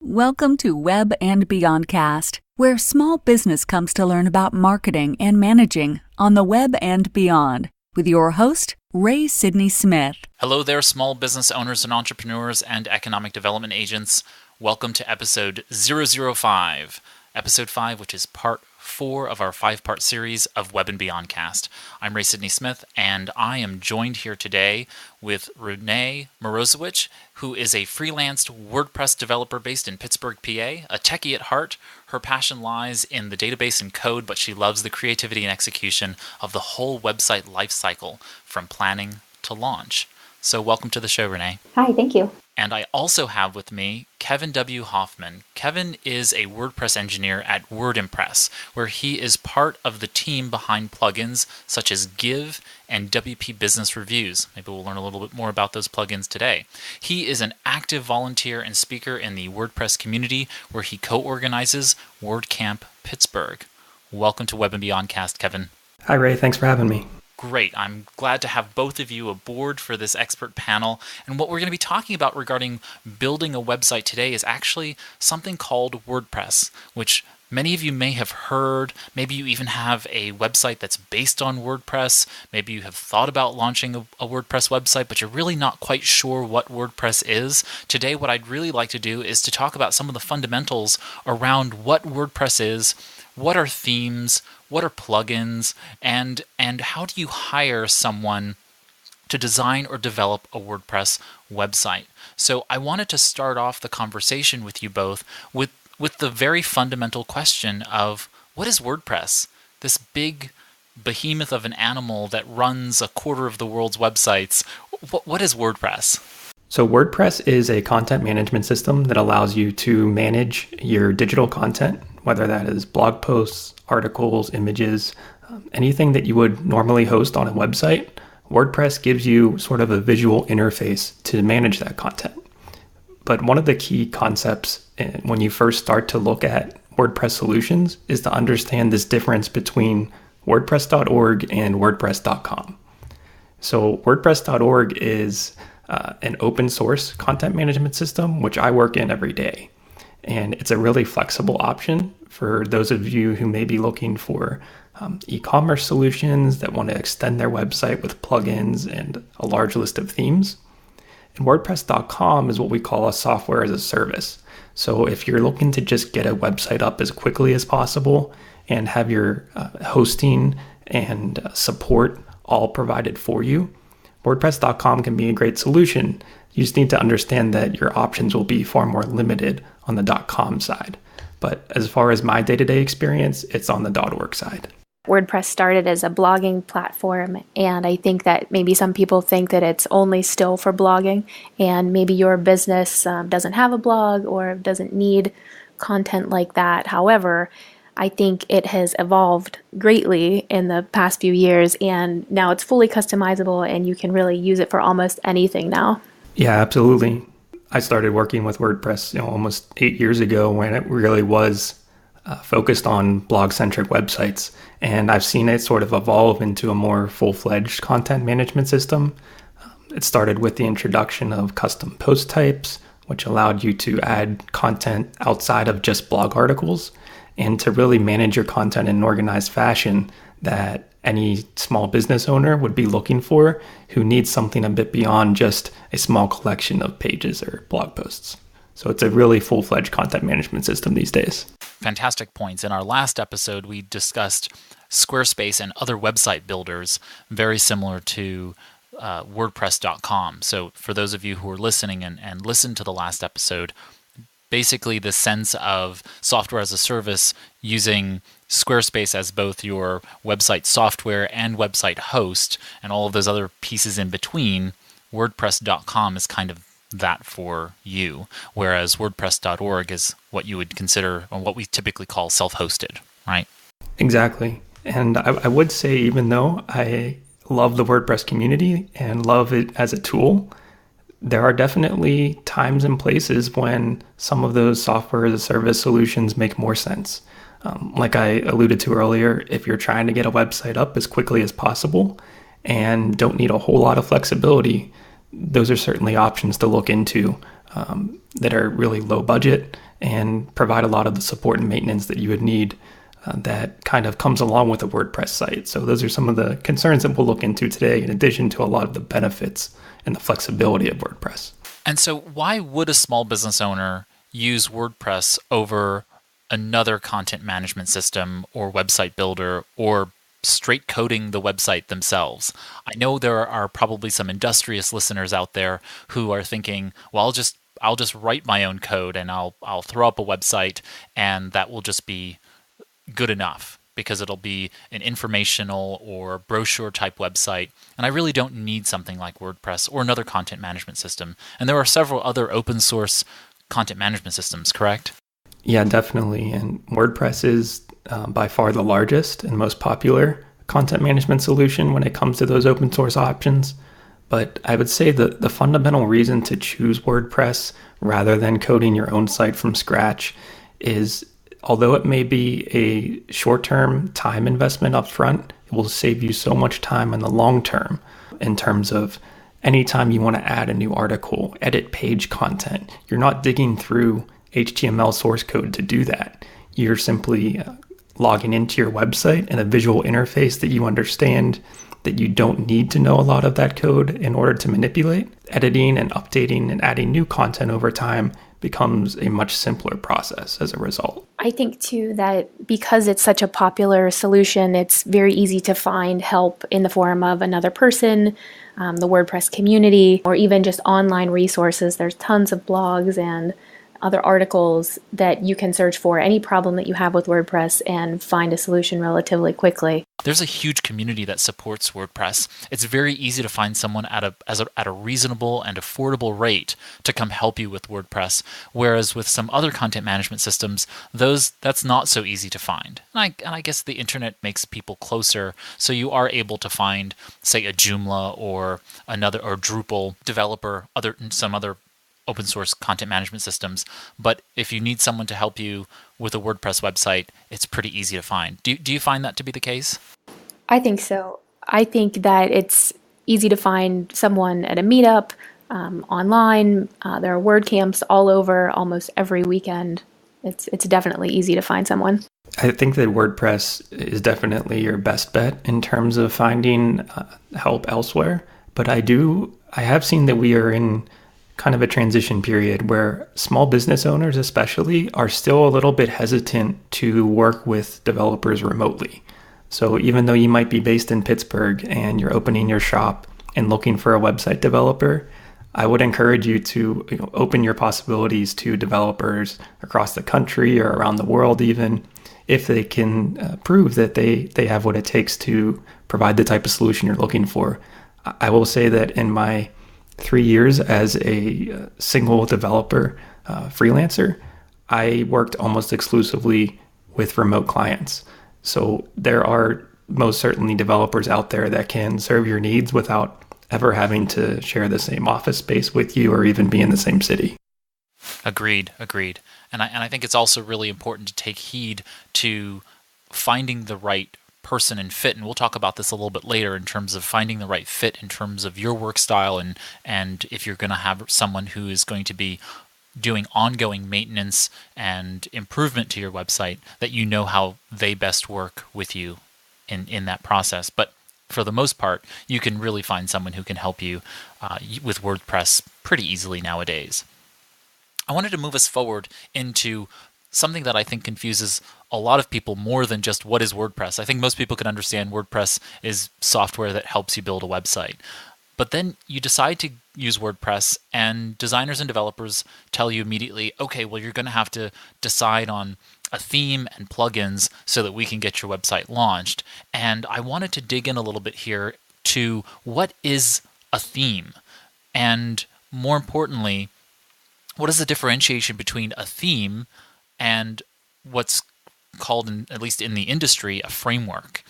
Welcome to Web and BeyondCast, where small business comes to learn about marketing and managing on the web and beyond, with your host, Ray Sidney Smith. Hello there, small business owners and entrepreneurs and economic development agents. Welcome to episode 005, episode 5, which is part 4 of our 5-part series of Web and BeyondCast. I'm Ray Sidney Smith, and I am joined here today with Renee Morozowicz, who is a freelance WordPress developer based in Pittsburgh, PA, a techie at heart. Her passion lies in the database and code, but she loves the creativity and execution of the whole website lifecycle, from planning to launch. So welcome to the show, Renee. Hi, thank you. And I also have with me Kevin W. Hoffman. Kevin is a WordPress engineer at WordImpress, where he is part of the team behind plugins such as Give and WP Business Reviews. Maybe we'll learn a little bit more about those plugins today. He is an active volunteer and speaker in the WordPress community, where he co-organizes WordCamp Pittsburgh. Welcome to Web and BeyondCast, Kevin. Hi, Ray. Thanks for having me. Great. I'm glad to have both of you aboard for this expert panel. And what we're going to be talking about regarding building a website today is actually something called WordPress, which many of you may have heard. Maybe you even have a website that's based on WordPress. Maybe you have thought about launching a WordPress website, but you're really not quite sure what WordPress is. Today, what I'd really like to do is to talk about some of the fundamentals around what WordPress is, what are themes, what are plugins, and how do you hire someone to design or develop a WordPress website? So I wanted to start off the conversation with you both with the very fundamental question of, what is WordPress? This big behemoth of an animal that runs a quarter of the world's websites. What is WordPress? So WordPress is a content management system that allows you to manage your digital content, whether that is blog posts, articles, images, anything that you would normally host on a website. WordPress gives you sort of a visual interface to manage that content. But one of the key concepts when you first start to look at WordPress solutions is to understand this difference between WordPress.org and WordPress.com. So WordPress.org is an open source content management system, which I work in every day. And it's a really flexible option for those of you who may be looking for e-commerce solutions that want to extend their website with plugins and a large list of themes. And WordPress.com is what we call a software as a service. So if you're looking to just get a website up as quickly as possible and have your hosting and support all provided for you, WordPress.com can be a great solution. You just need to understand that your options will be far more limited on the .com side. But as far as my day-to-day experience, it's on the .org side. WordPress started as a blogging platform, and I think that maybe some people think that it's only still for blogging, and maybe your business doesn't have a blog or doesn't need content like that. However, I think it has evolved greatly in the past few years, and now it's fully customizable, and you can really use it for almost anything now. Yeah, absolutely. I started working with WordPress almost 8 years ago, when it really was focused on blog-centric websites. And I've seen it sort of evolve into a more full-fledged content management system. It started with the introduction of custom post types, which allowed you to add content outside of just blog articles, and to really manage your content in an organized fashion that any small business owner would be looking for, who needs something a bit beyond just a small collection of pages or blog posts. So it's a really full-fledged content management system these days. Fantastic points. In our last episode, we discussed Squarespace and other website builders, very similar to WordPress.com. So for those of you who are listening and listened to the last episode, basically the sense of software as a service using Squarespace as both your website software and website host and all of those other pieces in between, WordPress.com is kind of that for you, whereas WordPress.org is what you would consider, or what we typically call self-hosted, right? Exactly. And I would say, even though I love the WordPress community and love it as a tool, there are definitely times and places when some of those software as a service solutions make more sense. Like I alluded to earlier, if you're trying to get a website up as quickly as possible and don't need a whole lot of flexibility, those are certainly options to look into that are really low budget and provide a lot of the support and maintenance that you would need that kind of comes along with a WordPress site. So those are some of the concerns that we'll look into today, in addition to a lot of the benefits and the flexibility of WordPress. And so why would a small business owner use WordPress over another content management system or website builder or straight coding the website themselves? I know there are probably some industrious listeners out there who are thinking, well, I'll just write my own code and I'll throw up a website and that will just be good enough because it'll be an informational or brochure type website. And I really don't need something like WordPress or another content management system. And there are several other open source content management systems, correct? Yeah, definitely. And WordPress is by far the largest and most popular content management solution when it comes to those open source options. But I would say that the fundamental reason to choose WordPress rather than coding your own site from scratch is, although it may be a short-term time investment up front, it will save you so much time in the long term in terms of anytime you want to add a new article, edit page content. You're not digging through HTML source code to do that. You're simply logging into your website and a visual interface that you understand, that you don't need to know a lot of that code in order to manipulate. Editing and updating and adding new content over time becomes a much simpler process as a result. I think too that because it's such a popular solution, it's very easy to find help in the form of another person, the WordPress community, or even just online resources. There's tons of blogs and other articles that you can search for any problem that you have with WordPress and find a solution relatively quickly. There's a huge community that supports WordPress. It's very easy to find someone at a reasonable and affordable rate to come help you with WordPress, whereas with some other content management systems, that's not so easy to find. And I guess the internet makes people closer, so you are able to find, say, a Joomla or Drupal developer, some other open source content management systems. But if you need someone to help you with a WordPress website, it's pretty easy to find. Do you find that to be the case? I think so. I think that it's easy to find someone at a meetup, online. There are WordCamps all over almost every weekend. It's definitely easy to find someone. I think that WordPress is definitely your best bet in terms of finding help elsewhere. But I have seen that we are in kind of a transition period where small business owners especially are still a little bit hesitant to work with developers remotely. So even though you might be based in Pittsburgh and you're opening your shop and looking for a website developer, I would encourage you to open your possibilities to developers across the country or around the world, even if they can prove that they have what it takes to provide the type of solution you're looking for. I will say that in my 3 years as a single developer freelancer, I worked almost exclusively with remote clients. So there are most certainly developers out there that can serve your needs without ever having to share the same office space with you or even be in the same city. Agreed. And I think it's also really important to take heed to finding the right person and fit, and we'll talk about this a little bit later in terms of finding the right fit in terms of your work style and if you're going to have someone who is going to be doing ongoing maintenance and improvement to your website, that you know how they best work with you in that process. But for the most part, you can really find someone who can help you with WordPress pretty easily nowadays. I wanted to move us forward into something that I think confuses a lot of people more than just what is WordPress. I think most people can understand WordPress is software that helps you build a website. But then you decide to use WordPress and designers and developers tell you immediately, okay, well, you're going to have to decide on a theme and plugins so that we can get your website launched. And I wanted to dig in a little bit here to what is a theme? And more importantly, what is the differentiation between a theme and what's called, at least in the industry, a framework?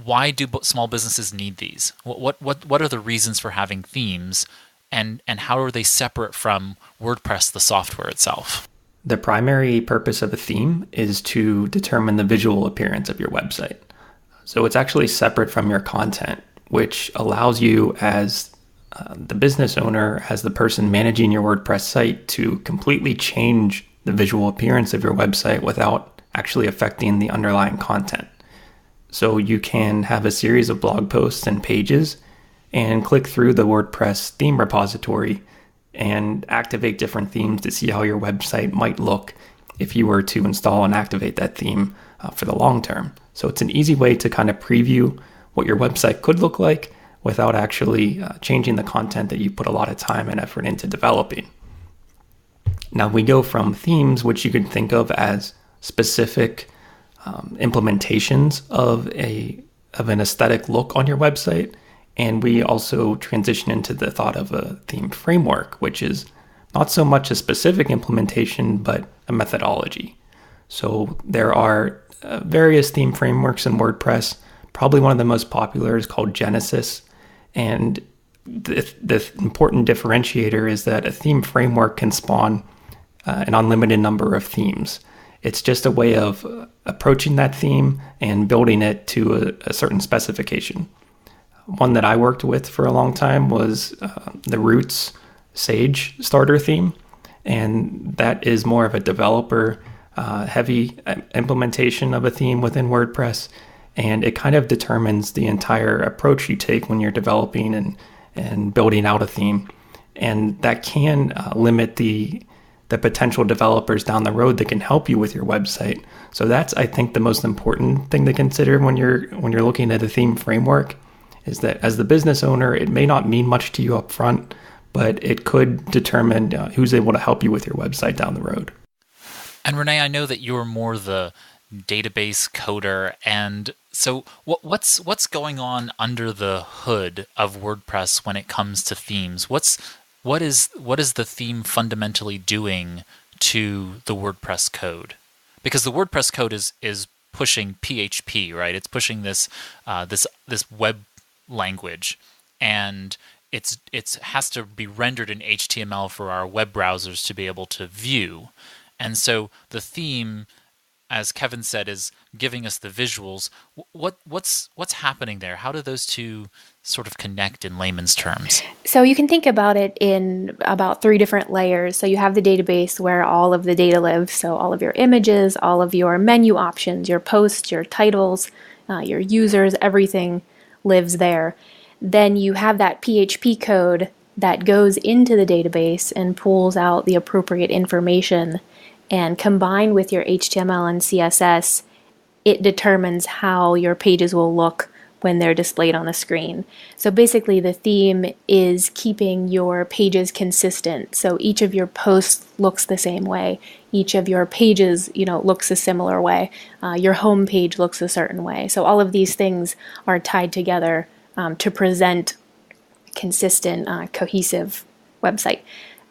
Why do small businesses need these? What are the reasons for having themes, and how are they separate from WordPress, the software itself? The primary purpose of a theme is to determine the visual appearance of your website. So it's actually separate from your content, which allows you as the business owner, as the person managing your WordPress site, to completely change the visual appearance of your website without actually affecting the underlying content. So you can have a series of blog posts and pages and click through the WordPress theme repository and activate different themes to see how your website might look if you were to install and activate that theme for the long term. So it's an easy way to kind of preview what your website could look like without actually changing the content that you put a lot of time and effort into developing. Now we go from themes, which you could think of as specific implementations of an aesthetic look on your website, and we also transition into the thought of a theme framework, which is not so much a specific implementation, but a methodology. So there are various theme frameworks in WordPress. Probably one of the most popular is called Genesis. And the important differentiator is that a theme framework can spawn an unlimited number of themes. It's just a way of approaching that theme and building it to a certain specification. One that I worked with for a long time was the Roots Sage starter theme. And that is more of a developer heavy implementation of a theme within WordPress. And it kind of determines the entire approach you take when you're developing and building out a theme. And that can limit the potential developers down the road that can help you with your website. So that's, I think, the most important thing to consider when you're looking at a theme framework, is that as the business owner, it may not mean much to you up front, but it could determine who's able to help you with your website down the road. And Renee, I know that you're more the database coder, and so what's going on under the hood of WordPress when it comes to themes? What is the theme fundamentally doing to the WordPress code? Because the WordPress code is pushing PHP, right? It's pushing this web language, and it has to be rendered in HTML for our web browsers to be able to view. And so the theme, as Kevin said, is giving us the visuals. What's happening there? How do those two sort of connect in layman's terms? So you can think about it in about 3 different layers. So you have the database where all of the data lives. So all of your images, all of your menu options, your posts, your titles, your users, everything lives there. Then you have that PHP code that goes into the database and pulls out the appropriate information. And combined with your HTML and CSS, it determines how your pages will look when they're displayed on the screen. So basically the theme is keeping your pages consistent. So each of your posts looks the same way. Each of your pages, looks a similar way. Your home page looks a certain way. So all of these things are tied together to present consistent, cohesive website.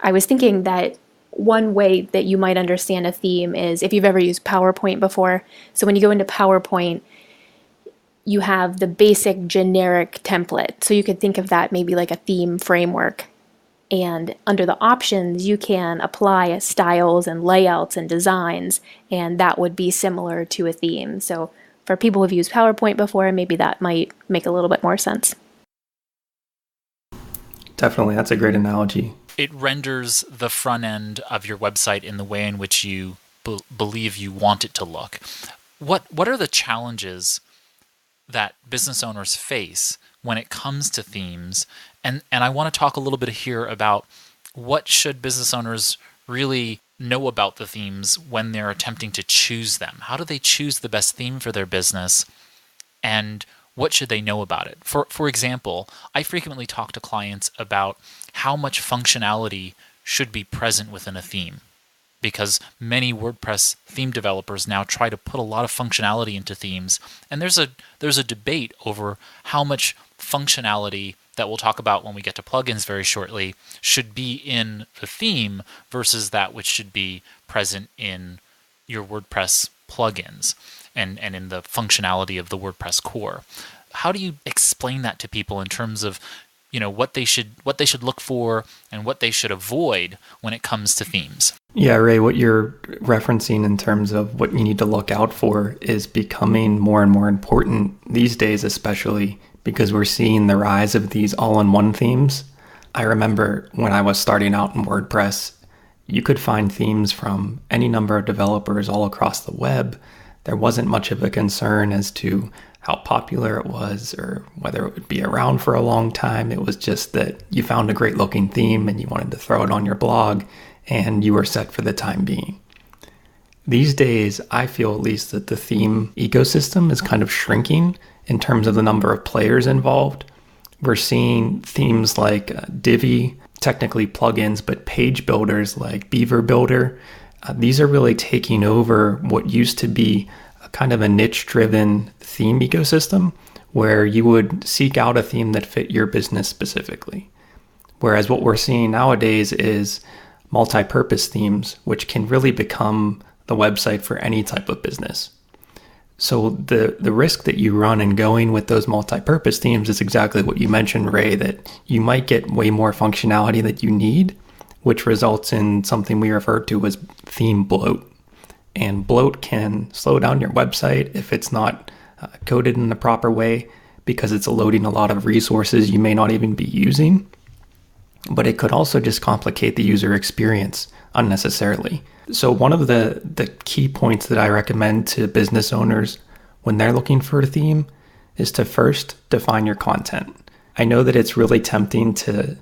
I was thinking that one way that you might understand a theme is if you've ever used PowerPoint before. So when you go into PowerPoint, you have the basic generic template. So you could think of that maybe like a theme framework. And under the options, you can apply styles and layouts and designs, and that would be similar to a theme. So for people who've used PowerPoint before, maybe that might make a little bit more sense. Definitely, that's a great analogy. It renders the front end of your website in the way in which you believe you want it to look. What are the challenges that business owners face when it comes to themes? And I want to talk a little bit here about what should business owners really know about the themes when they're attempting to choose them. How do they choose the best theme for their business? And what should they know about it? For example, I frequently talk to clients about how much functionality should be present within a theme, because many WordPress theme developers now try to put a lot of functionality into themes, and there's a debate over how much functionality that we'll talk about when we get to plugins very shortly should be in the theme versus that which should be present in your WordPress plugins and in the functionality of the WordPress core. How do you explain that to people in terms of what they should look for and what they should avoid when it comes to themes? Yeah, Ray, what you're referencing in terms of what you need to look out for is becoming more and more important these days, especially because we're seeing the rise of these all-in-one themes. I remember when I was starting out in WordPress, you could find themes from any number of developers all across the web. There wasn't much of a concern as to how popular it was or whether it would be around for a long time. It was just that you found a great looking theme and you wanted to throw it on your blog and you were set for the time being. These days, I feel at least that the theme ecosystem is kind of shrinking in terms of the number of players involved. We're seeing themes like Divi, technically plugins, but page builders like Beaver Builder. These are really taking over what used to be a kind of a niche-driven theme ecosystem where you would seek out a theme that fit your business specifically. Whereas what we're seeing nowadays is multi-purpose themes, which can really become the website for any type of business. So the risk that you run in going with those multi-purpose themes is exactly what you mentioned, Ray, that you might get way more functionality that you need, which results in something we refer to as theme bloat. And bloat can slow down your website if it's not coded in the proper way because it's loading a lot of resources you may not even be using. But it could also just complicate the user experience unnecessarily. So one of the key points that I recommend to business owners when they're looking for a theme is to first define your content. I know that it's really tempting to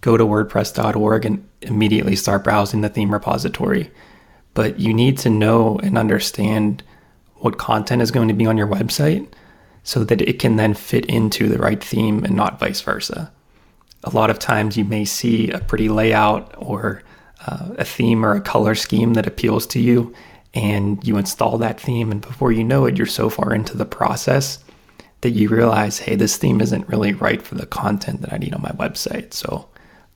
go to WordPress.org and immediately start browsing the theme repository, but you need to know and understand what content is going to be on your website so that it can then fit into the right theme and not vice versa. A lot of times you may see a pretty layout or a theme or a color scheme that appeals to you, and you install that theme, and before you know it, you're so far into the process that you realize, hey, this theme isn't really right for the content that I need on my website. So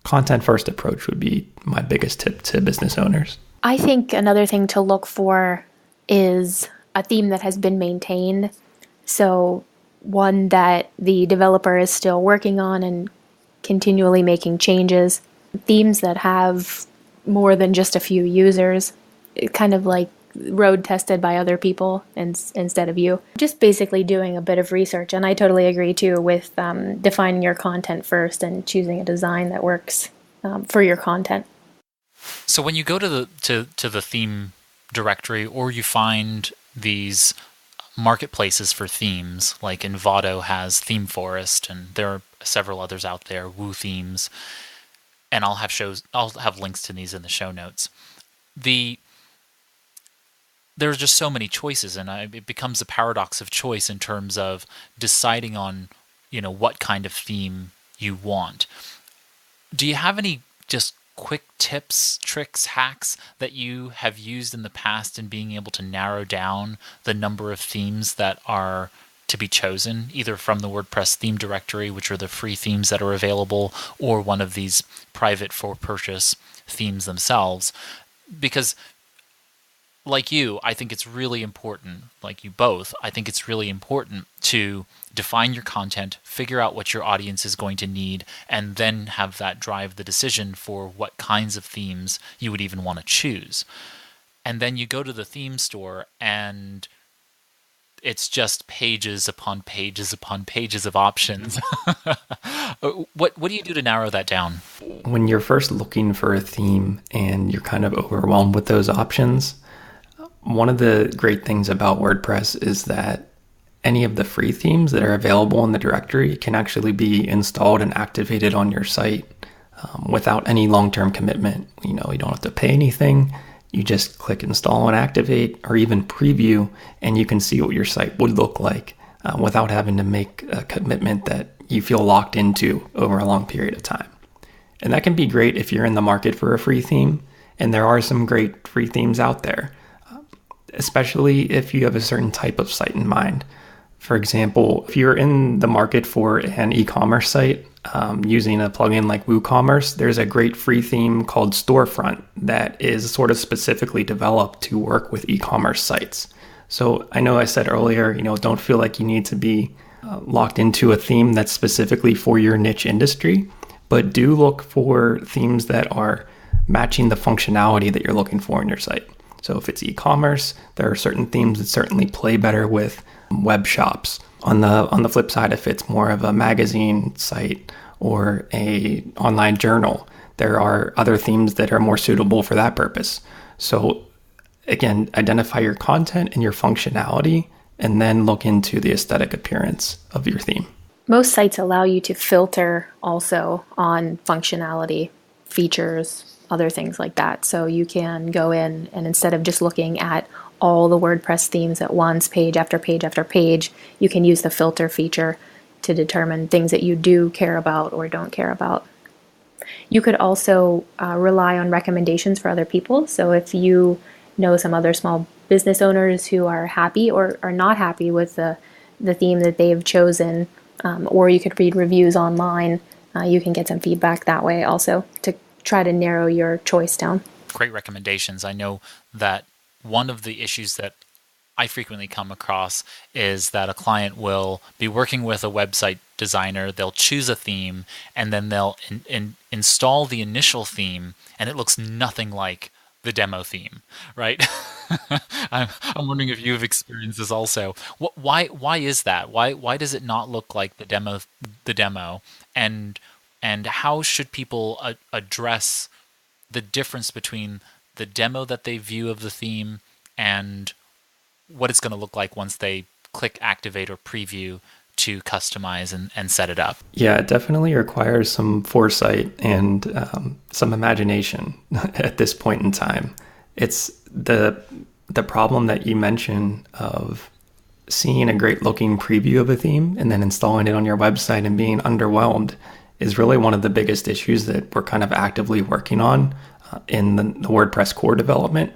content first approach would be my biggest tip to business owners. I think another thing to look for is a theme that has been maintained. So one that the developer is still working on and continually making changes. Themes that have more than just a few users, kind of like road tested by other people instead of you. Just basically doing a bit of research. And I totally agree too with defining your content first and choosing a design that works for your content. So when you go to the theme directory, or you find these marketplaces for themes, like Envato has Theme Forest, and there are several others out there, Woo Themes, and I'll have links to these in the show notes. There's just so many choices, and it becomes a paradox of choice in terms of deciding on, what kind of theme you want. Do you have any just quick tips, tricks, hacks that you have used in the past in being able to narrow down the number of themes that are to be chosen, either from the WordPress theme directory, which are the free themes that are available, or one of these private for purchase themes themselves? Because like you, I think it's really important, like you both, I think it's really important to define your content, figure out what your audience is going to need, and then have that drive the decision for what kinds of themes you would even want to choose. And then you go to the theme store and it's just pages upon pages upon pages of options. What do you do to narrow that down? When you're first looking for a theme and you're kind of overwhelmed with those options, one of the great things about WordPress is that any of the free themes that are available in the directory can actually be installed and activated on your site without any long-term commitment. You don't have to pay anything. You just click install and activate, or even preview, and you can see what your site would look like without having to make a commitment that you feel locked into over a long period of time. And that can be great if you're in the market for a free theme, and there are some great free themes out there, especially if you have a certain type of site in mind. For example, if you're in the market for an e-commerce site using a plugin like WooCommerce, there's a great free theme called Storefront that is sort of specifically developed to work with e-commerce sites. So I know I said earlier, don't feel like you need to be locked into a theme that's specifically for your niche industry, but do look for themes that are matching the functionality that you're looking for in your site. So if it's e-commerce, there are certain themes that certainly play better with web shops. On the flip side, if it's more of a magazine site or a online journal, there are other themes that are more suitable for that purpose. So again, identify your content and your functionality, and then look into the aesthetic appearance of your theme. Most sites allow you to filter also on functionality, features, other things like that. So you can go in and instead of just looking at all the WordPress themes at once, page after page after page, you can use the filter feature to determine things that you do care about or don't care about. You could also rely on recommendations for other people. So if you know some other small business owners who are happy or are not happy with the theme that they've chosen, or you could read reviews online, you can get some feedback that way also to try to narrow your choice down. Great recommendations. I know that one of the issues that I frequently come across is that a client will be working with a website designer, they'll choose a theme, and then they'll install the initial theme, and it looks nothing like the demo theme, right? I'm wondering if you've experienced this also. Why is that? Why does it not look like the demo? And how should people address the difference between the demo that they view of the theme and what it's going to look like once they click activate or preview to customize and set it up? Yeah, it definitely requires some foresight and some imagination at this point in time. It's the problem that you mentioned of seeing a great looking preview of a theme and then installing it on your website and being underwhelmed is really one of the biggest issues that we're kind of actively working on in the WordPress core development.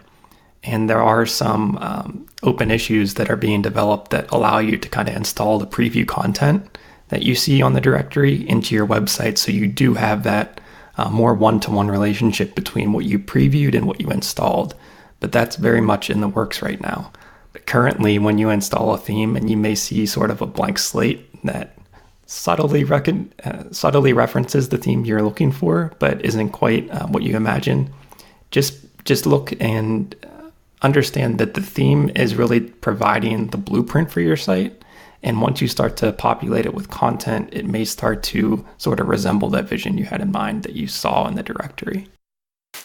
And there are some open issues that are being developed that allow you to kind of install the preview content that you see on the directory into your website. So you do have that more one-to-one relationship between what you previewed and what you installed. But that's very much in the works right now. But currently, when you install a theme and you may see sort of a blank slate that subtly references the theme you're looking for, but isn't quite what you imagine, just look and understand that the theme is really providing the blueprint for your site. And once you start to populate it with content, it may start to sort of resemble that vision you had in mind that you saw in the directory.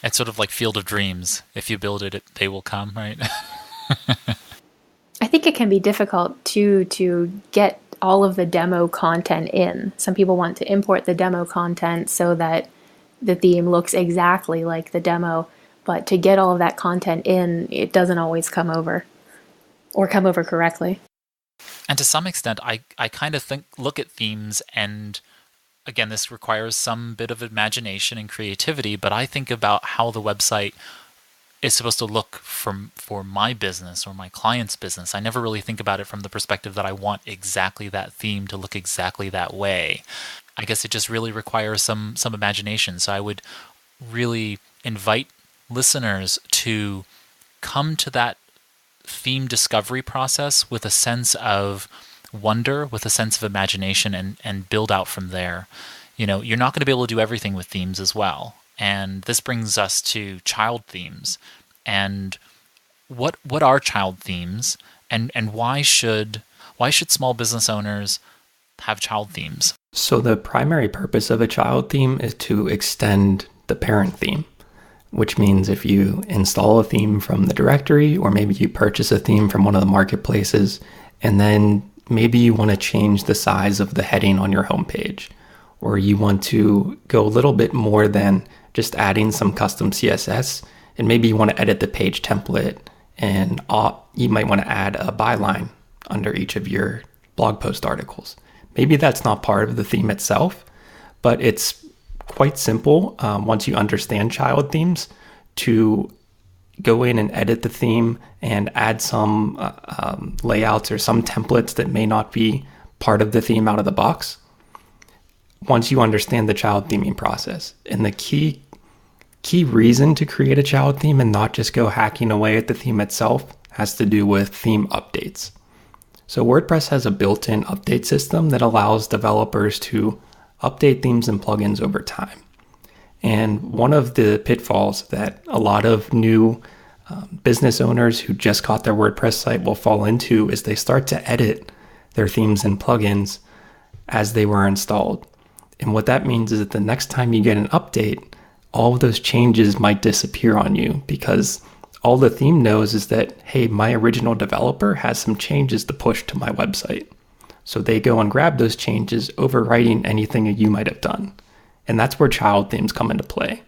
It's sort of like Field of Dreams. If you build it, they will come, right? I think it can be difficult to get all of the demo content in. Some people want to import the demo content so that the theme looks exactly like the demo. But to get all of that content in, it doesn't always come over correctly. And to some extent, I kind of look at themes, and again, this requires some bit of imagination and creativity, but I think about how the website is supposed to look for my business or my client's business. I never really think about it from the perspective that I want exactly that theme to look exactly that way. I guess it just really requires some imagination. So I would really invite listeners to come to that theme discovery process with a sense of wonder, with a sense of imagination, and build out from there. You know, you're not going to be able to do everything with themes as well. And this brings us to child themes. And what are child themes, and why should small business owners have child themes? So the primary purpose of a child theme is to extend the parent theme, which means if you install a theme from the directory, or maybe you purchase a theme from one of the marketplaces, and then maybe you want to change the size of the heading on your homepage, or you want to go a little bit more than just adding some custom CSS, and maybe you want to edit the page template, and you might want to add a byline under each of your blog post articles. Maybe that's not part of the theme itself, but it's quite simple once you understand child themes to go in and edit the theme and add some layouts or some templates that may not be part of the theme out of the box once you understand the child theming process. And the key reason to create a child theme and not just go hacking away at the theme itself has to do with theme updates. So WordPress has a built-in update system that allows developers to update themes and plugins over time. And one of the pitfalls that a lot of new business owners who just got their WordPress site will fall into is they start to edit their themes and plugins as they were installed. And what that means is that the next time you get an update, all of those changes might disappear on you because all the theme knows is that, hey, my original developer has some changes to push to my website. So they go and grab those changes, overwriting anything that you might have done. And that's where child themes come into play.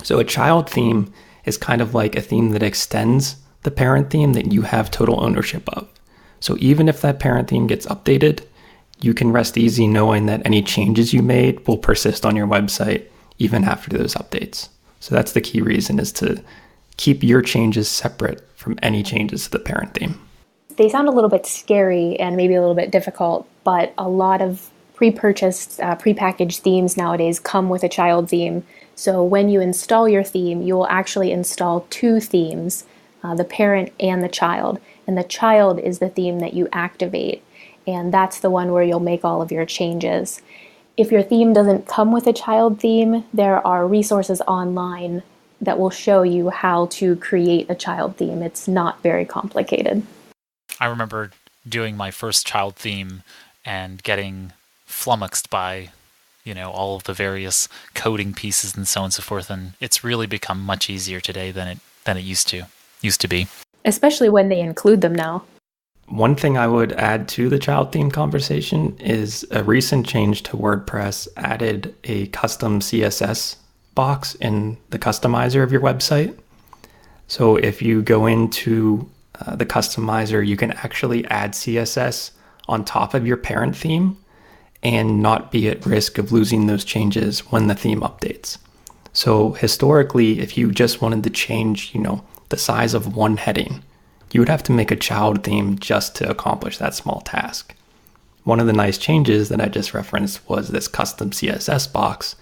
So a child theme is kind of like a theme that extends the parent theme that you have total ownership of. So even if that parent theme gets updated, you can rest easy knowing that any changes you made will persist on your website even after those updates. So that's the key reason, is to keep your changes separate from any changes to the parent theme. They sound a little bit scary and maybe a little bit difficult, but a lot of pre-purchased, prepackaged themes nowadays come with a child theme. So when you install your theme, you will actually install two themes, the parent and the child. And the child is the theme that you activate. And that's the one where you'll make all of your changes. If your theme doesn't come with a child theme, there are resources online that will show you how to create a child theme. It's not very complicated. I remember doing my first child theme and getting flummoxed by, all of the various coding pieces and so on and so forth. And it's really become much easier today than it used to be. Especially when they include them now. One thing I would add to the child theme conversation is a recent change to WordPress added a custom CSS box in the customizer of your website. So if you go into the customizer, you can actually add CSS on top of your parent theme and not be at risk of losing those changes when the theme updates. So historically, if you just wanted to change, the size of one heading, you would have to make a child theme just to accomplish that small task. One of the nice changes that I just referenced was this custom CSS box,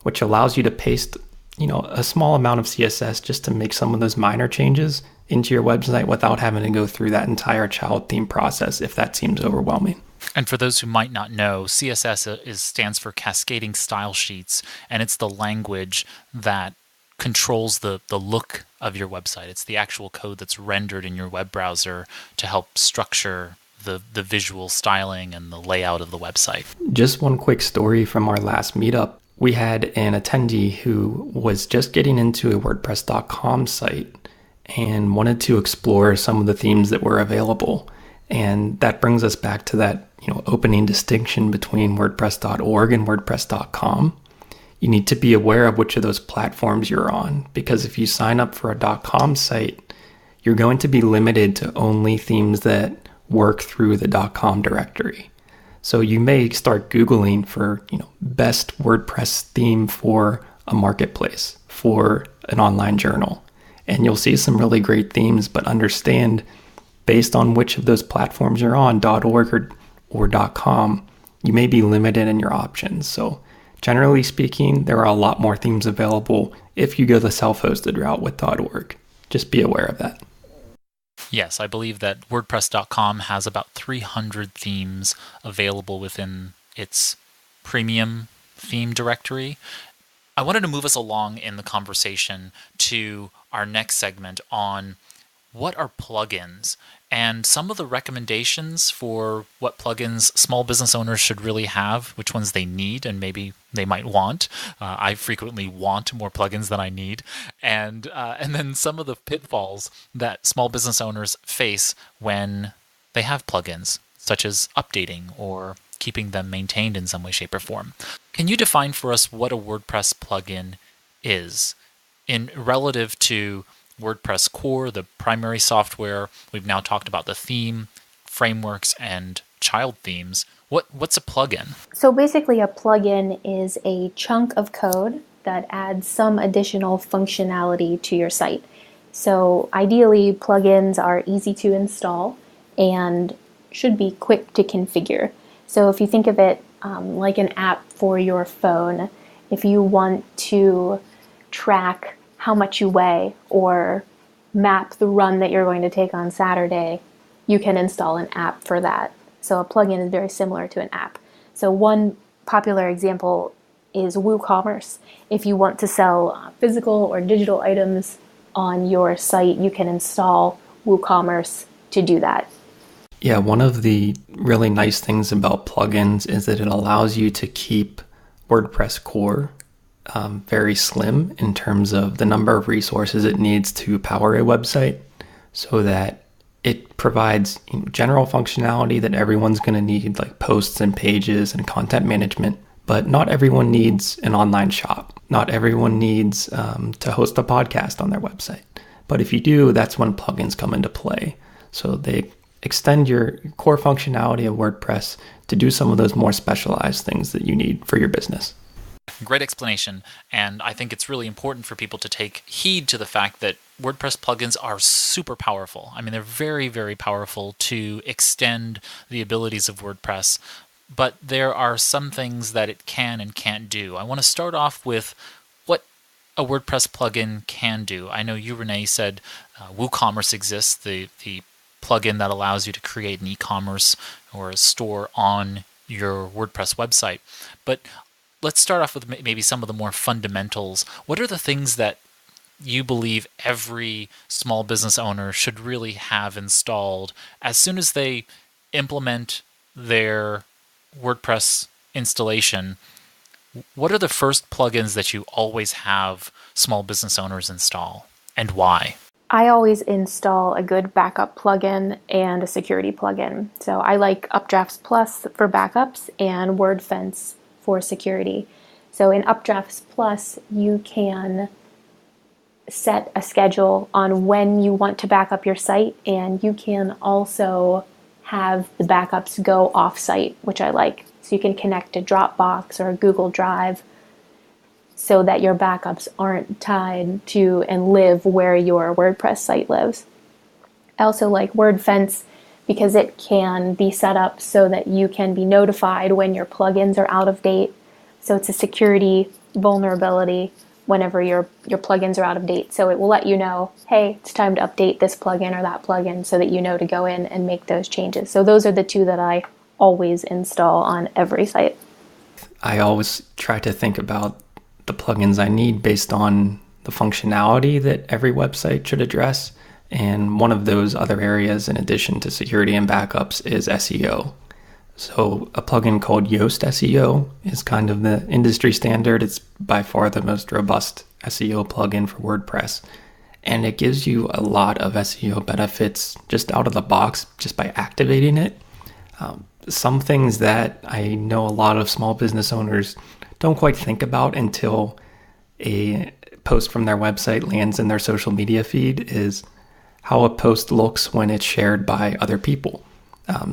which allows you to paste, a small amount of CSS just to make some of those minor changes into your website without having to go through that entire child theme process if that seems overwhelming. And for those who might not know, CSS stands for Cascading Style Sheets, and it's the language that controls the look of your website. It's the actual code that's rendered in your web browser to help structure the visual styling and the layout of the website. Just one quick story from our last meetup. We had an attendee who was just getting into a WordPress.com site and wanted to explore some of the themes that were available. And that brings us back to that, opening distinction between WordPress.org and WordPress.com. You need to be aware of which of those platforms you're on, because if you sign up for a .com site, you're going to be limited to only themes that work through the .com directory. So you may start Googling for, best WordPress theme for a marketplace, for an online journal, and you'll see some really great themes, but understand based on which of those platforms you're on, .org or .com, you may be limited in your options. So generally speaking, there are a lot more themes available if you go the self-hosted route with .org. Just be aware of that. Yes, I believe that WordPress.com has about 300 themes available within its premium theme directory. I wanted to move us along in the conversation to our next segment on what are plugins and some of the recommendations for what plugins small business owners should really have, which ones they need and maybe they might want. I frequently want more plugins than I need. And then some of the pitfalls that small business owners face when they have plugins, such as updating or keeping them maintained in some way, shape, or form. Can you define for us what a WordPress plugin is in relative to WordPress core, the primary software? We've now talked about the theme, frameworks, and child themes. What's a plugin? So basically a plugin is a chunk of code that adds some additional functionality to your site. So ideally, plugins are easy to install and should be quick to configure. So if you think of it like an app for your phone, if you want to track how much you weigh or map the run that you're going to take on Saturday, you can install an app for that. So a plugin is very similar to an app. So one popular example is WooCommerce. If you want to sell physical or digital items on your site, you can install WooCommerce to do that. Yeah, one of the really nice things about plugins is that it allows you to keep WordPress core very slim in terms of the number of resources it needs to power a website, so that it provides general functionality that everyone's going to need, like posts and pages and content management. But not everyone needs an online shop. Not everyone needs to host a podcast on their website. But if you do, that's when plugins come into play. So they extend your core functionality of WordPress to do some of those more specialized things that you need for your business. Great explanation, and I think it's really important for people to take heed to the fact that WordPress plugins are super powerful. I mean, they're very, very powerful to extend the abilities of WordPress, but there are some things that it can and can't do. I want to start off with what a WordPress plugin can do. I know you, Renee, said WooCommerce exists, the plugin that allows you to create an e-commerce or a store on your WordPress website. But let's start off with maybe some of the more fundamentals. What are the things that you believe every small business owner should really have installed as soon as they implement their WordPress installation? What are the first plugins that you always have small business owners install, and why? I always install a good backup plugin and a security plugin. So I like Updrafts Plus for backups and WordFence for security. So in Updrafts Plus, you can set a schedule on when you want to back up your site, and you can also have the backups go off-site, which I like. So you can connect to Dropbox or Google Drive so that your backups aren't tied to and live where your WordPress site lives. I also like WordFence because it can be set up so that you can be notified when your plugins are out of date. So it's a security vulnerability whenever your plugins are out of date. So it will let you know, hey, it's time to update this plugin or that plugin, so that you know to go in and make those changes. So those are the two that I always install on every site. I always try to think about the plugins I need based on the functionality that every website should address. And one of those other areas, in addition to security and backups, is SEO. So a plugin called Yoast SEO is kind of the industry standard. It's by far the most robust SEO plugin for WordPress. And it gives you a lot of SEO benefits just out of the box, just by activating it. Some things that I know a lot of small business owners don't quite think about until a post from their website lands in their social media feed is how a post looks when it's shared by other people.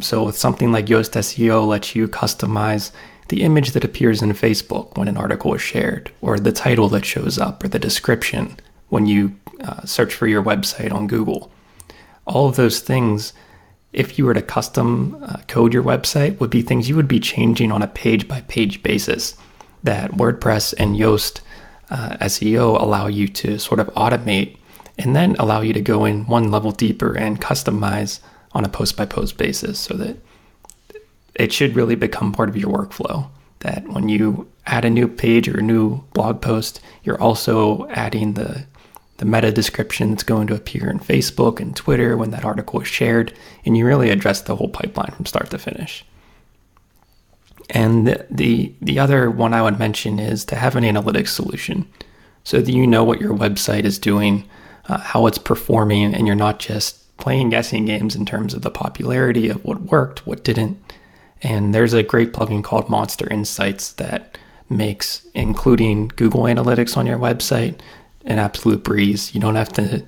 So with something like Yoast SEO lets you customize the image that appears in Facebook when an article is shared, or the title that shows up, or the description when you search for your website on Google. All of those things, if you were to custom code your website, would be things you would be changing on a page-by-page basis that WordPress and Yoast SEO allow you to sort of automate, and then allow you to go in one level deeper and customize on a post-by-post basis, so that it should really become part of your workflow. That when you add a new page or a new blog post, you're also adding the meta description that's going to appear in Facebook and Twitter when that article is shared, and you really address the whole pipeline from start to finish. And the other one I would mention is to have an analytics solution, so that you know what your website is doing, how it's performing, and you're not just playing guessing games in terms of the popularity of what worked, what didn't. And there's a great plugin called Monster Insights that makes including Google Analytics on your website an absolute breeze. You don't have to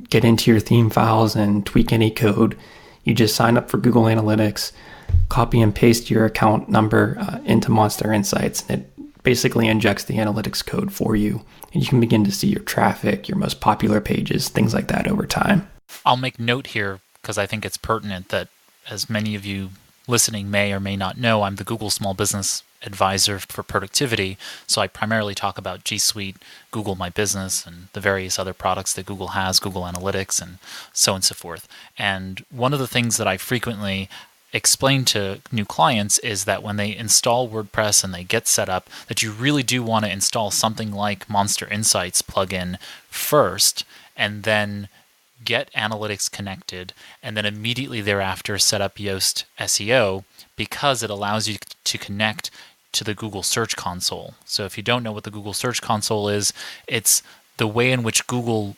get into your theme files and tweak any code. You just sign up for Google Analytics, copy and paste your account number into Monster Insights, and it basically injects the analytics code for you. And you can begin to see your traffic, your most popular pages, things like that over time. I'll make note here, because I think it's pertinent, that as many of you listening may or may not know, I'm the Google Small Business Advisor for Productivity. So I primarily talk about G Suite, Google My Business, and the various other products that Google has, Google Analytics, and so on and so forth. And one of the things that I frequently explain to new clients is that when they install WordPress and they get set up, that you really do want to install something like Monster Insights plugin first, and then get analytics connected, and then immediately thereafter set up Yoast SEO, because it allows you to connect to the Google Search Console. So if you don't know what the Google Search Console is, it's the way in which Google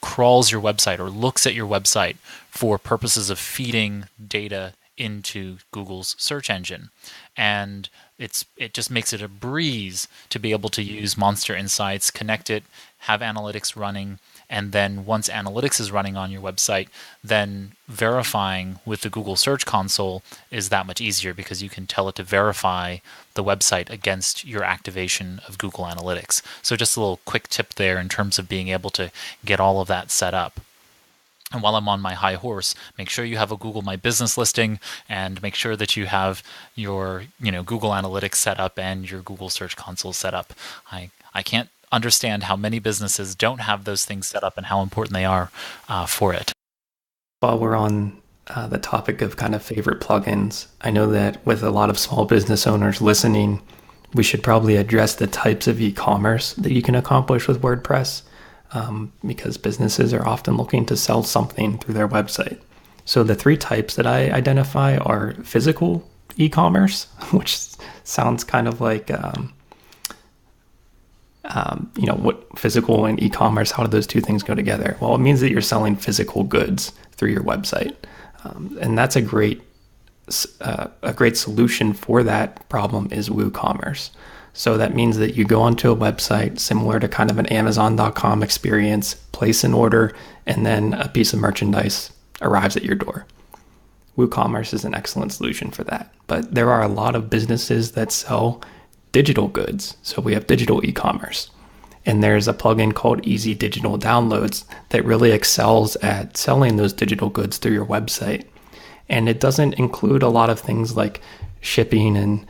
crawls your website or looks at your website for purposes of feeding data into Google's search engine. And it just makes it a breeze to be able to use Monster Insights, connect it, have analytics running, and then once analytics is running on your website, then verifying with the Google Search Console is that much easier because you can tell it to verify the website against your activation of Google Analytics. So just a little quick tip there in terms of being able to get all of that set up. And while I'm on my high horse, make sure you have a Google My Business listing and make sure that you have your Google Analytics set up and your Google Search Console set up. I can't understand how many businesses don't have those things set up and how important they are for it. While we're on the topic of kind of favorite plugins, I know that with a lot of small business owners listening, we should probably address the types of e-commerce that you can accomplish with WordPress. Because businesses are often looking to sell something through their website. So the 3 types that I identify are physical e-commerce, which sounds kind of like, what physical and e-commerce, how do those 2 things go together? Well, it means that you're selling physical goods through your website. And that's a great solution for that problem is WooCommerce. So that means that you go onto a website similar to kind of an Amazon.com experience, place an order, and then a piece of merchandise arrives at your door. WooCommerce is an excellent solution for that. But there are a lot of businesses that sell digital goods. So we have digital e-commerce. And there's a plugin called Easy Digital Downloads that really excels at selling those digital goods through your website. And it doesn't include a lot of things like shipping and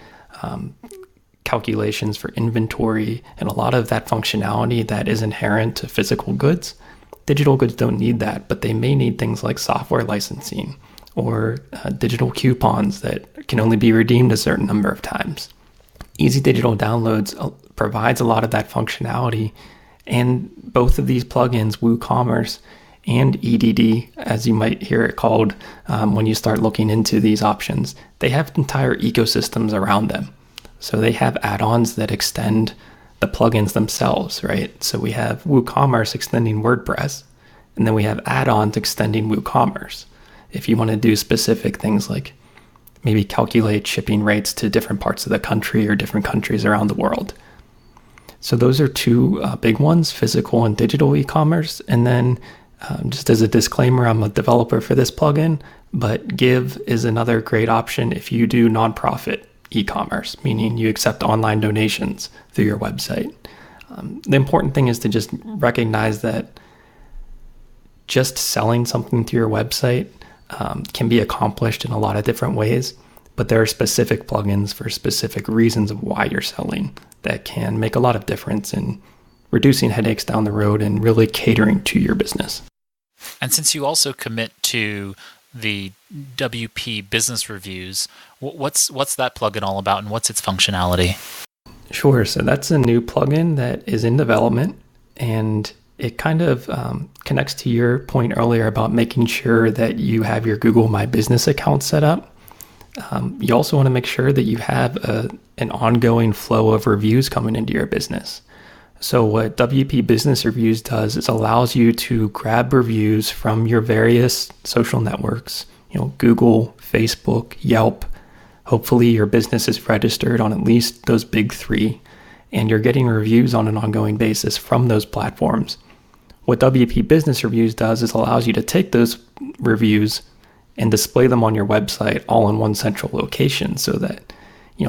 calculations for inventory and a lot of that functionality that is inherent to physical goods. Digital goods don't need that, but they may need things like software licensing or digital coupons that can only be redeemed a certain number of times. Easy Digital Downloads provides a lot of that functionality, and both of these plugins, WooCommerce and EDD, as you might hear it called when you start looking into these options, they have entire ecosystems around them. So they have add-ons that extend the plugins themselves, right? So we have WooCommerce extending WordPress, and then we have add-ons extending WooCommerce. If you want to do specific things like maybe calculate shipping rates to different parts of the country or different countries around the world. So those are 2 big ones, physical and digital e-commerce. And then just as a disclaimer, I'm a developer for this plugin, but Give is another great option if you do nonprofit e-commerce, meaning you accept online donations through your website. The important thing is to just recognize that just selling something through your website can be accomplished in a lot of different ways, but there are specific plugins for specific reasons of why you're selling that can make a lot of difference in reducing headaches down the road and really catering to your business. And since you also commit to the WP business reviews, what's that plugin all about and what's its functionality? Sure. So that's a new plugin that is in development, and it kind of connects to your point earlier about making sure that you have your Google My Business account set up. You also want to make sure that you have an ongoing flow of reviews coming into your business. So what WP Business Reviews does is allows you to grab reviews from your various social networks, Google, Facebook, Yelp. Hopefully your business is registered on at least those big 3, and you're getting reviews on an ongoing basis from those platforms. What WP Business Reviews does is allows you to take those reviews and display them on your website all in one central location so that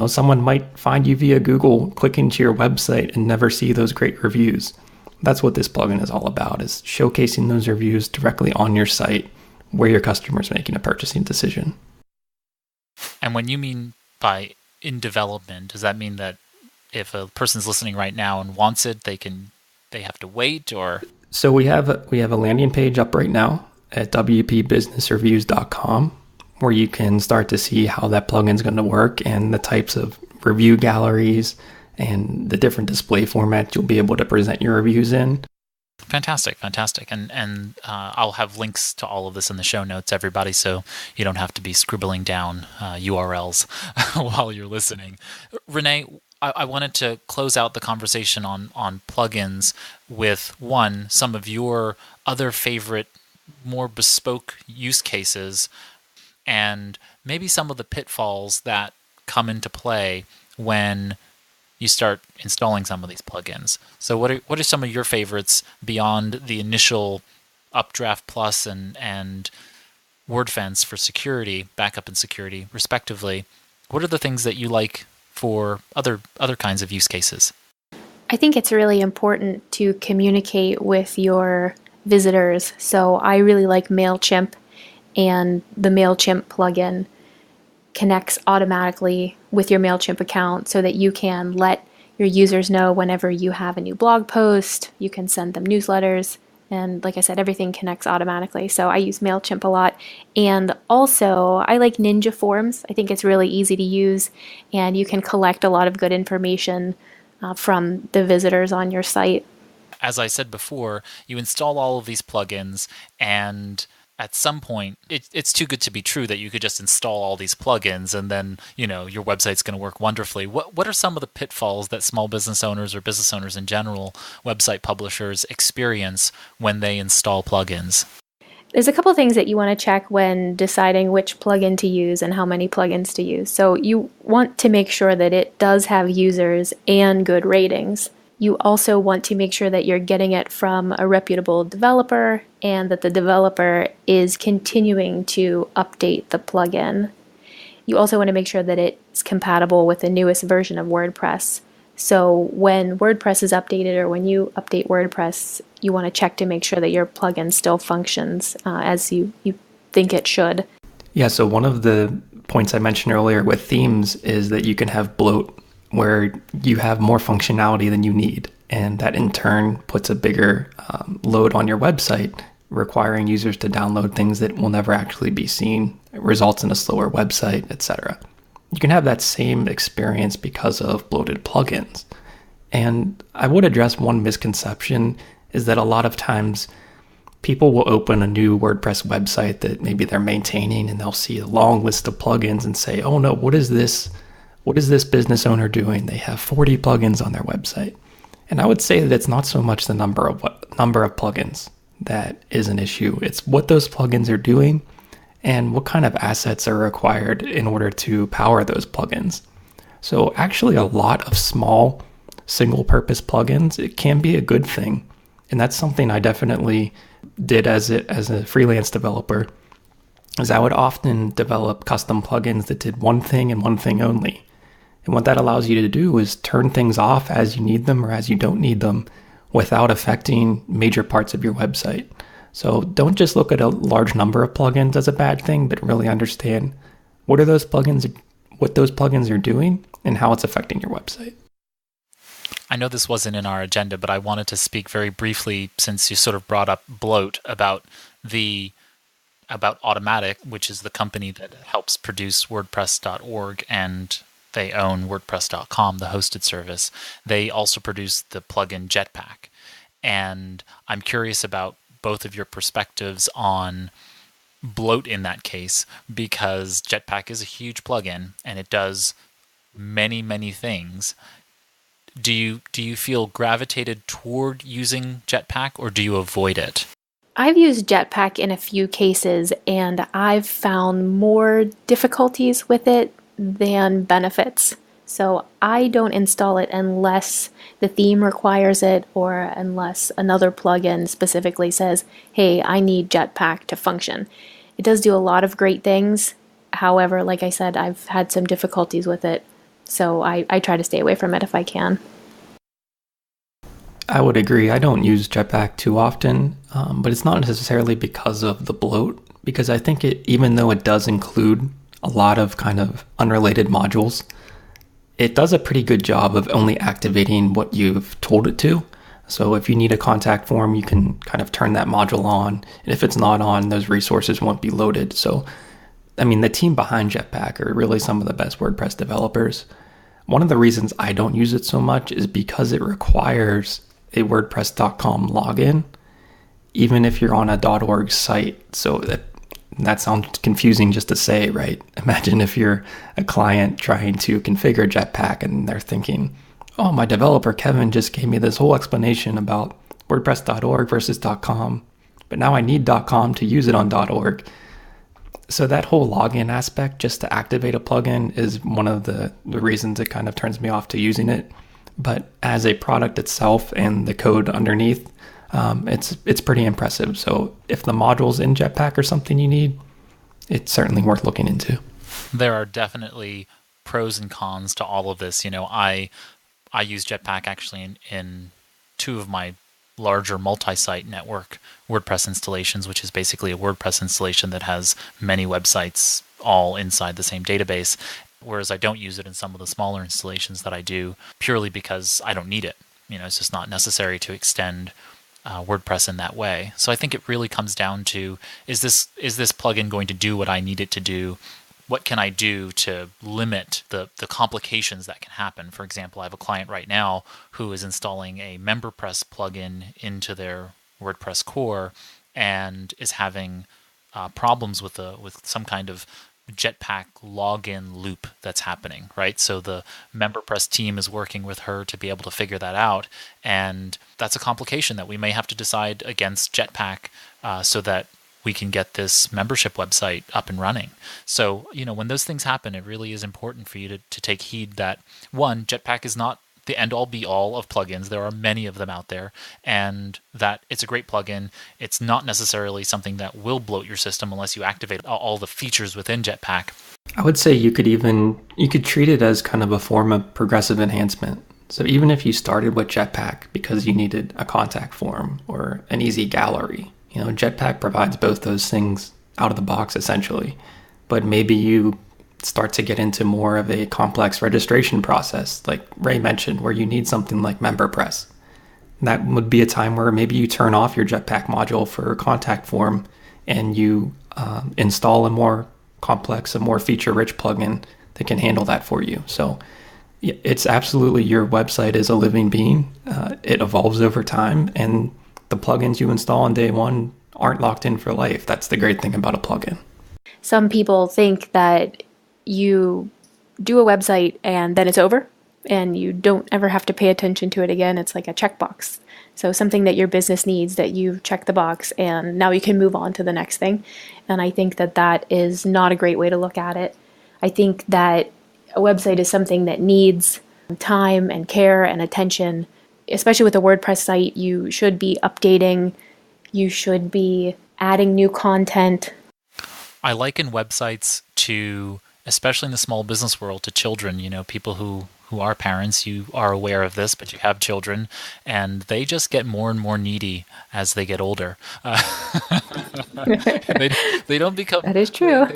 someone might find you via Google, click into your website, and never see those great reviews. That's what this plugin is all about, is showcasing those reviews directly on your site where your customer is making a purchasing decision. And when you mean by in development, does that mean that if a person's listening right now and wants it, they have to wait, or? So we have a landing page up right now at wpbusinessreviews.com. where you can start to see how that plugin is going to work and the types of review galleries and the different display formats you'll be able to present your reviews in. Fantastic. And I'll have links to all of this in the show notes, everybody, so you don't have to be scribbling down URLs while you're listening. Renee, I wanted to close out the conversation on plugins with some of your other favorite, more bespoke use cases, and maybe some of the pitfalls that come into play when you start installing some of these plugins. So what are some of your favorites beyond the initial Updraft Plus and WordFence for security, backup and security, respectively? What are the things that you like for other kinds of use cases? I think it's really important to communicate with your visitors. So I really like MailChimp, and the MailChimp plugin connects automatically with your MailChimp account so that you can let your users know whenever you have a new blog post. You can send them newsletters. And like I said, everything connects automatically. So I use MailChimp a lot. And also, I like Ninja Forms. I think it's really easy to use, and you can collect a lot of good information from the visitors on your site. As I said before, you install all of these plugins, and at some point, it's too good to be true that you could just install all these plugins and then, your website's going to work wonderfully. What are some of the pitfalls that small business owners or business owners in general, website publishers, experience when they install plugins? There's a couple things that you want to check when deciding which plugin to use and how many plugins to use. So you want to make sure that it does have users and good ratings. You also want to make sure that you're getting it from a reputable developer and that the developer is continuing to update the plugin. You also want to make sure that it's compatible with the newest version of WordPress. So when WordPress is updated, or when you update WordPress, you want to check to make sure that your plugin still functions as you think it should. Yeah, so one of the points I mentioned earlier with themes is that you can have bloat, where you have more functionality than you need. And that in turn puts a bigger load on your website, requiring users to download things that will never actually be seen. It results in a slower website, etc. You can have that same experience because of bloated plugins. And I would address one misconception is that a lot of times people will open a new WordPress website that maybe they're maintaining, and they'll see a long list of plugins and say, oh no, what is this business owner doing? They have 40 plugins on their website. And I would say that it's not so much the number of plugins that is an issue. It's what those plugins are doing and what kind of assets are required in order to power those plugins. So actually a lot of small single-purpose plugins, it can be a good thing. And that's something I definitely did as a freelance developer, is I would often develop custom plugins that did one thing and one thing only. And what that allows you to do is turn things off as you need them or as you don't need them without affecting major parts of your website. So don't just look at a large number of plugins as a bad thing, but really understand what those plugins are doing and how it's affecting your website. I know this wasn't in our agenda, but I wanted to speak very briefly, since you sort of brought up Bloat, about Automatic, which is the company that helps produce WordPress.org, and they own WordPress.com, the hosted service. They also produce the plugin Jetpack. And I'm curious about both of your perspectives on Bloat in that case, because Jetpack is a huge plugin and it does many, many things. Do you feel gravitated toward using Jetpack, or do you avoid it? I've used Jetpack in a few cases, and I've found more difficulties with it than benefits. So I don't install it unless the theme requires it, or unless another plugin specifically says, hey, I need Jetpack to function. It does do a lot of great things. However, like I said, I've had some difficulties with it. So I try to stay away from it if I can. I would agree. I don't use Jetpack too often, but it's not necessarily because of the bloat, because I think even though it does include a lot of kind of unrelated modules, it does a pretty good job of only activating what you've told it to. So if you need a contact form, you can kind of turn that module on. And if it's not on, those resources won't be loaded. So, I mean, the team behind Jetpack are really some of the best WordPress developers. One of the reasons I don't use it so much is because it requires a WordPress.com login. even if you're on a .org site. So that sounds confusing just to say, right? Imagine if you're a client trying to configure Jetpack and they're thinking, oh, my developer Kevin just gave me this whole explanation about WordPress.org versus .com, but now I need .com to use it on .org. So that whole login aspect, just to activate a plugin, is one of the reasons it kind of turns me off to using it. But as a product itself and the code underneath, it's pretty impressive. So if the modules in Jetpack are something you need, it's certainly worth looking into. There are definitely pros and cons to all of this. I use Jetpack actually in two of my larger multi-site network WordPress installations, which is basically a WordPress installation that has many websites all inside the same database, whereas I don't use it in some of the smaller installations that I do purely because I don't need it. It's just not necessary to extend WordPress in that way. So I think it really comes down to, is this plugin going to do what I need it to do? What can I do to limit the complications that can happen? For example, I have a client right now who is installing a MemberPress plugin into their WordPress core and is having problems with some kind of Jetpack login loop that's happening, right? So the MemberPress team is working with her to be able to figure that out, and that's a complication that we may have to decide against Jetpack so that we can get this membership website up and running. So, when those things happen, it really is important for you to take heed that, one, Jetpack is not the end-all be-all of plugins. There are many of them out there, and that it's a great plugin. It's not necessarily something that will bloat your system unless you activate all the features within Jetpack. I would say you could treat it as kind of a form of progressive enhancement. So even if you started with Jetpack because you needed a contact form or an easy gallery, Jetpack provides both those things out of the box essentially. But maybe you start to get into more of a complex registration process, like Ray mentioned, where you need something like MemberPress. That would be a time where maybe you turn off your Jetpack module for a contact form and you install a more complex, a more feature-rich plugin that can handle that for you. So it's absolutely, your website is a living being. It evolves over time, and the plugins you install on day one aren't locked in for life. That's the great thing about a plugin. Some people think that you do a website and then it's over and you don't ever have to pay attention to it again. It's like a checkbox. So something that your business needs, that you've checked the box and now you can move on to the next thing. And I think that is not a great way to look at it. I think that a website is something that needs time and care and attention. Especially with a WordPress site, you should be updating, you should be adding new content. I liken websites to, especially in the small business world, to children. People who are parents, you are aware of this, but you have children, and they just get more and more needy as they get older. They don't become... That is true.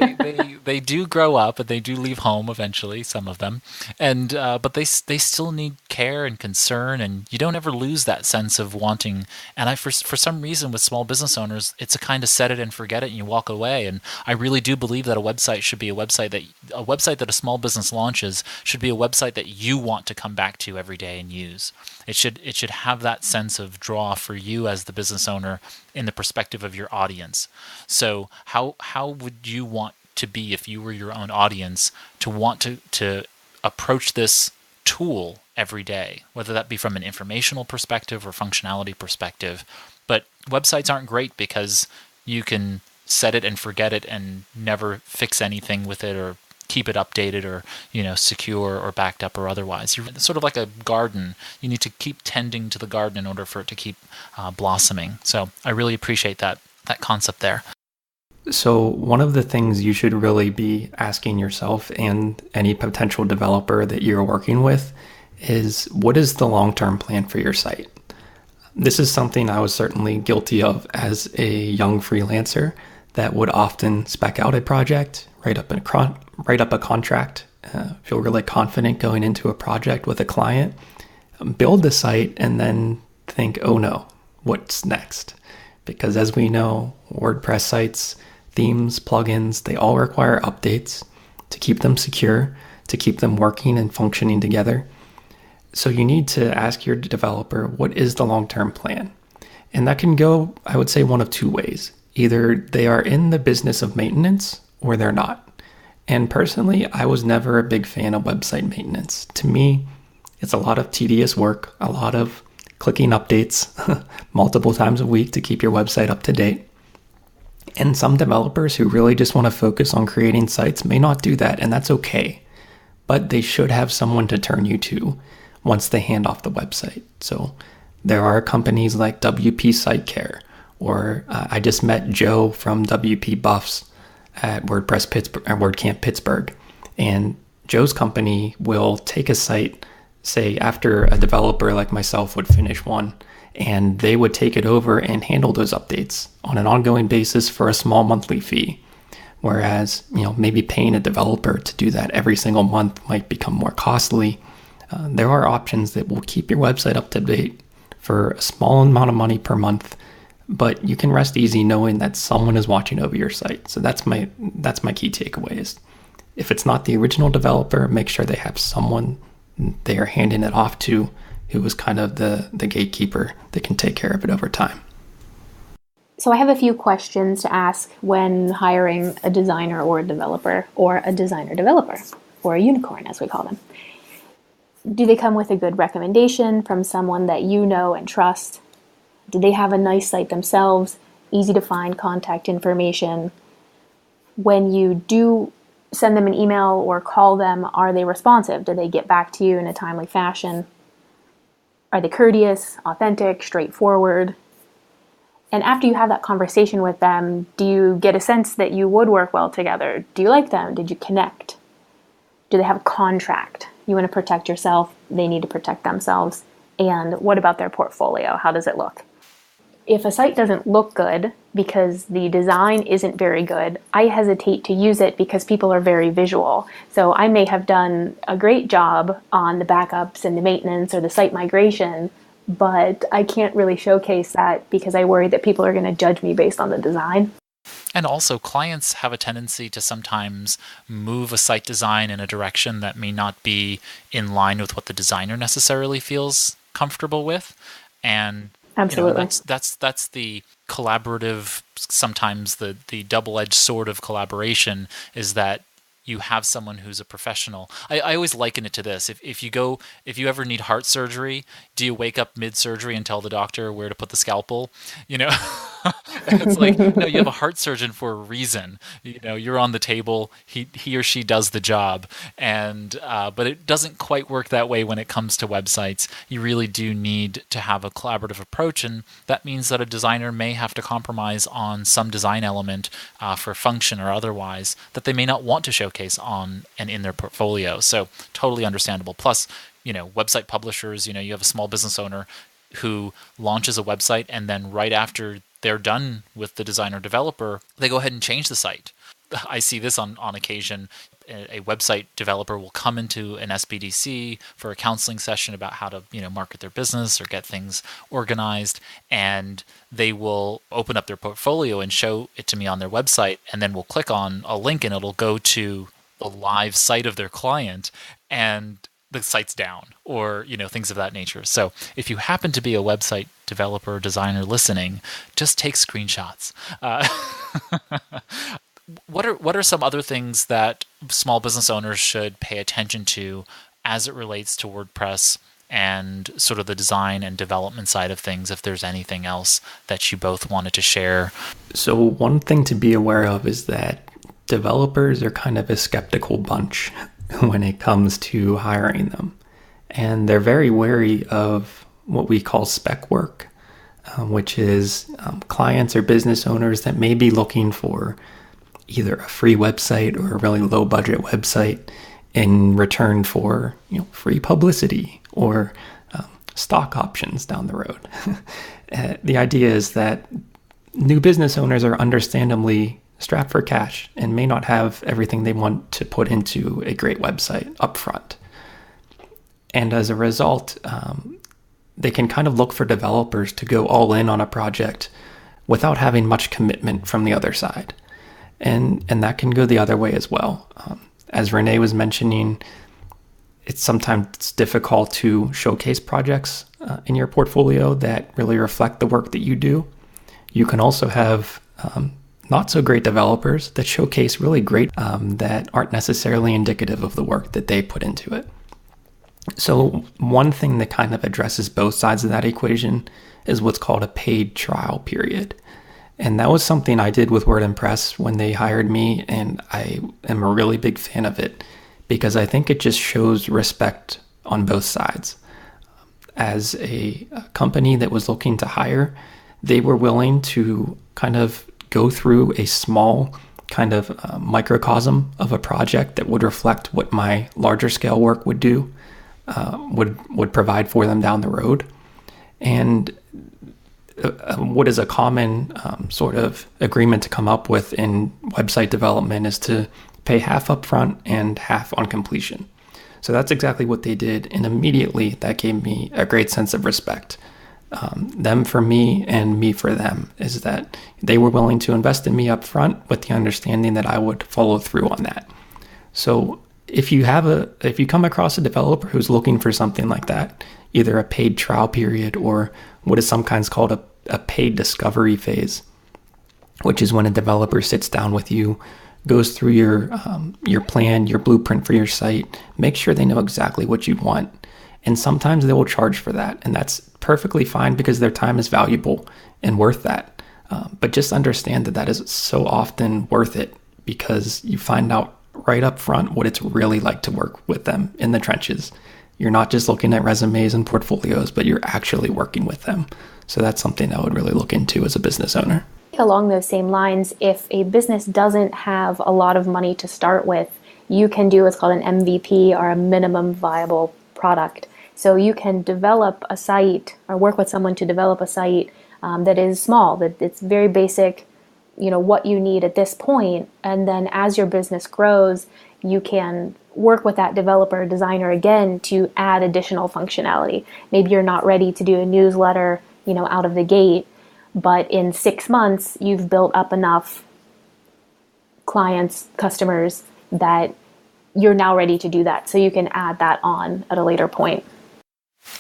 They do grow up, and they do leave home eventually, some of them, and but they still need care and concern, and you don't ever lose that sense of wanting. And for some reason with small business owners, it's a kind of set it and forget it, and you walk away. And I really do believe that a website should be a website that a small business launches should be a website that you want to come back to every day and use. It should have that sense of draw for you as the business owner in the perspective of your audience. So how would you want to be if you were your own audience, to want to approach this tool every day, whether that be from an informational perspective or functionality perspective? But websites aren't great because you can set it and forget it and never fix anything with it or keep it updated or secure or backed up or otherwise. You're sort of like a garden. You need to keep tending to the garden in order for it to keep blossoming. So I really appreciate that concept there. So one of the things you should really be asking yourself and any potential developer that you're working with is, what is the long-term plan for your site? This is something I was certainly guilty of as a young freelancer that would often spec out a project, write up a contract, feel really confident going into a project with a client, build the site, and then think, oh no, what's next? Because as we know, WordPress sites, themes, plugins, they all require updates to keep them secure, to keep them working and functioning together. So you need to ask your developer, what is the long-term plan? And that can go, I would say, one of two ways. Either they are in the business of maintenance or they're not. And personally, I was never a big fan of website maintenance. To me, it's a lot of tedious work, a lot of clicking updates multiple times a week to keep your website up to date. And some developers who really just want to focus on creating sites may not do that, and that's okay. But they should have someone to turn you to once they hand off the website. So there are companies like WP Site Care, or I just met Joe from WP Buffs at WordCamp Pittsburgh. And Joe's company will take a site, say after a developer like myself would finish one, and they would take it over and handle those updates on an ongoing basis for a small monthly fee. Whereas, maybe paying a developer to do that every single month might become more costly. There are options that will keep your website up to date for a small amount of money per month, but you can rest easy knowing that someone is watching over your site. So that's my key takeaway is if it's not the original developer, make sure they have someone they are handing it off to who is kind of the gatekeeper that can take care of it over time. So I have a few questions to ask when hiring a designer or a developer, or a designer-developer, or a unicorn as we call them. Do they come with a good recommendation from someone that you know and trust? Do they have a nice site themselves, easy to find contact information? When you do send them an email or call them, are they responsive? Do they get back to you in a timely fashion? Are they courteous, authentic, straightforward? And after you have that conversation with them, do you get a sense that you would work well together? Do you like them? Did you connect? Do they have a contract? You want to protect yourself, they need to protect themselves. And what about their portfolio? How does it look? If a site doesn't look good because the design isn't very good, I hesitate to use it because people are very visual. So I may have done a great job on the backups and the maintenance or the site migration, but I can't really showcase that because I worry that people are going to judge me based on the design. And also, clients have a tendency to sometimes move a site design in a direction that may not be in line with what the designer necessarily feels comfortable with. And absolutely, that's the collaborative, sometimes the double-edged sword of collaboration is that you have someone who's a professional. I always liken it to this. If you ever need heart surgery, do you wake up mid-surgery and tell the doctor where to put the scalpel? It's like, no, you have a heart surgeon for a reason. You're on the table. He or she does the job, and but it doesn't quite work that way when it comes to websites. You really do need to have a collaborative approach, and that means that a designer may have to compromise on some design element for function or otherwise that they may not want to showcase on and in their portfolio. So totally understandable. Plus, website publishers, you have a small business owner who launches a website and then right after they're done with the designer developer, they go ahead and change the site. I see this on occasion. A website developer will come into an SBDC for a counseling session about how to, market their business or get things organized, and they will open up their portfolio and show it to me on their website, and then we'll click on a link and it'll go to the live site of their client, and the site's down, or things of that nature. So if you happen to be a website developer or designer listening, just take screenshots. What are some other things that small business owners should pay attention to as it relates to WordPress and sort of the design and development side of things, if there's anything else that you both wanted to share? So one thing to be aware of is that developers are kind of a skeptical bunch when it comes to hiring them. And they're very wary of what we call spec work, which is clients or business owners that may be looking for either a free website or a really low budget website in return for free publicity or stock options down the road. The idea is that new business owners are understandably strapped for cash and may not have everything they want to put into a great website up front. And as a result, they can kind of look for developers to go all in on a project without having much commitment from the other side. And that can go the other way as well. As Renee was mentioning, it's sometimes difficult to showcase projects in your portfolio that really reflect the work that you do. You can also have not so great developers that showcase really great that aren't necessarily indicative of the work that they put into it. So one thing that kind of addresses both sides of that equation is what's called a paid trial period. And that was something I did with WordPress when they hired me, and I am a really big fan of it because I think it just shows respect on both sides. As a company that was looking to hire, they were willing to kind of go through a small kind of microcosm of a project that would reflect what my larger scale work would do, would provide for them down the road. And what is a common sort of agreement to come up with in website development is to pay half upfront and half on completion. So that's exactly what they did. And immediately that gave me a great sense of respect. Them for me and me for them, is that they were willing to invest in me up front with the understanding that I would follow through on that. So if you come across a developer who's looking for something like that, either a paid trial period or what is sometimes called a paid discovery phase, which is when a developer sits down with you, goes through your plan, your blueprint for your site, make sure they know exactly what you want. And sometimes they will charge for that. And that's perfectly fine because their time is valuable and worth that. But just understand that that is so often worth it because you find out right up front what it's really like to work with them in the trenches. You're not just looking at resumes and portfolios, but you're actually working with them. So that's something I would really look into as a business owner. Along those same lines, if a business doesn't have a lot of money to start with, you can do what's called an MVP, or a minimum viable product. So you can develop a site or work with someone to develop a site that is small, that it's very basic, what you need at this point. And then as your business grows, you can work with that developer or designer again to add additional functionality. Maybe you're not ready to do a newsletter, out of the gate, but in 6 months, you've built up enough clients, customers, that you're now ready to do that. So you can add that on at a later point.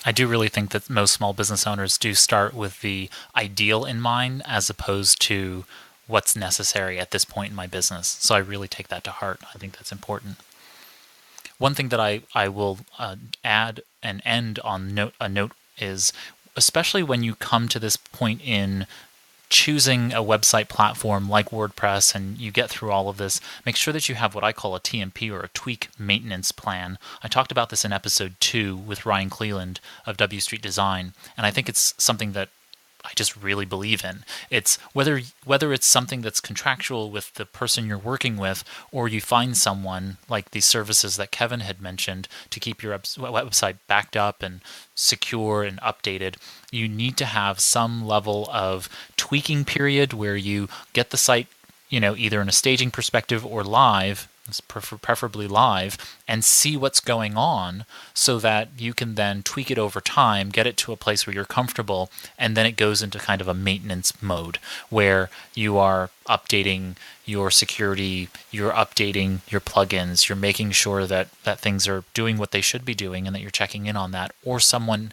I do really think that most small business owners do start with the ideal in mind as opposed to what's necessary at this point in my business. So I really take that to heart. I think that's important. One thing that I will add and end on a note is, especially when you come to this point in choosing a website platform like WordPress and you get through all of this, make sure that you have what I call a TMP, or a tweak maintenance plan. I talked about this in episode 2 with Ryan Cleland of W Street Design, and I think it's something that I just really believe in. It's whether it's something that's contractual with the person you're working with, or you find someone like these services that Kevin had mentioned to keep your website backed up and secure and updated. You need to have some level of tweaking period where you get the site, either in a staging perspective or live, preferably live, and see what's going on so that you can then tweak it over time, get it to a place where you're comfortable, and then it goes into kind of a maintenance mode where you are updating your security, you're updating your plugins, you're making sure that things are doing what they should be doing and that you're checking in on that, or someone's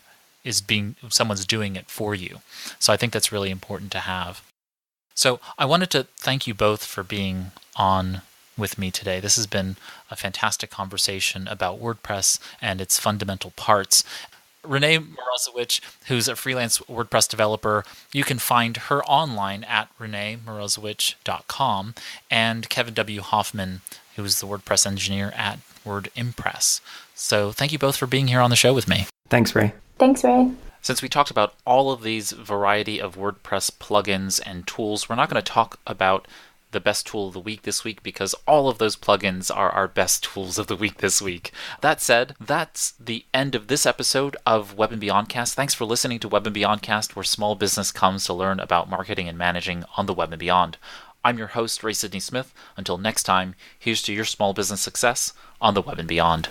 doing it for you. So I think that's really important to have. So I wanted to thank you both for being on with me today. This has been a fantastic conversation about WordPress and its fundamental parts. Renee Morozowicz, who's a freelance WordPress developer, you can find her online at reneemorozowicz.com, and Kevin W. Hoffman, who is the WordPress engineer at WordImpress. So thank you both for being here on the show with me. Thanks, Ray. Thanks, Ray. Since we talked about all of these variety of WordPress plugins and tools, we're not going to talk about the best tool of the week this week because all of those plugins are our best tools of the week this week. That said, that's the end of this episode of Web and BeyondCast. Thanks for listening to Web and BeyondCast, where small business comes to learn about marketing and managing on the web and beyond. I'm your host, Ray Sidney Smith. Until next time, here's to your small business success on the web and beyond.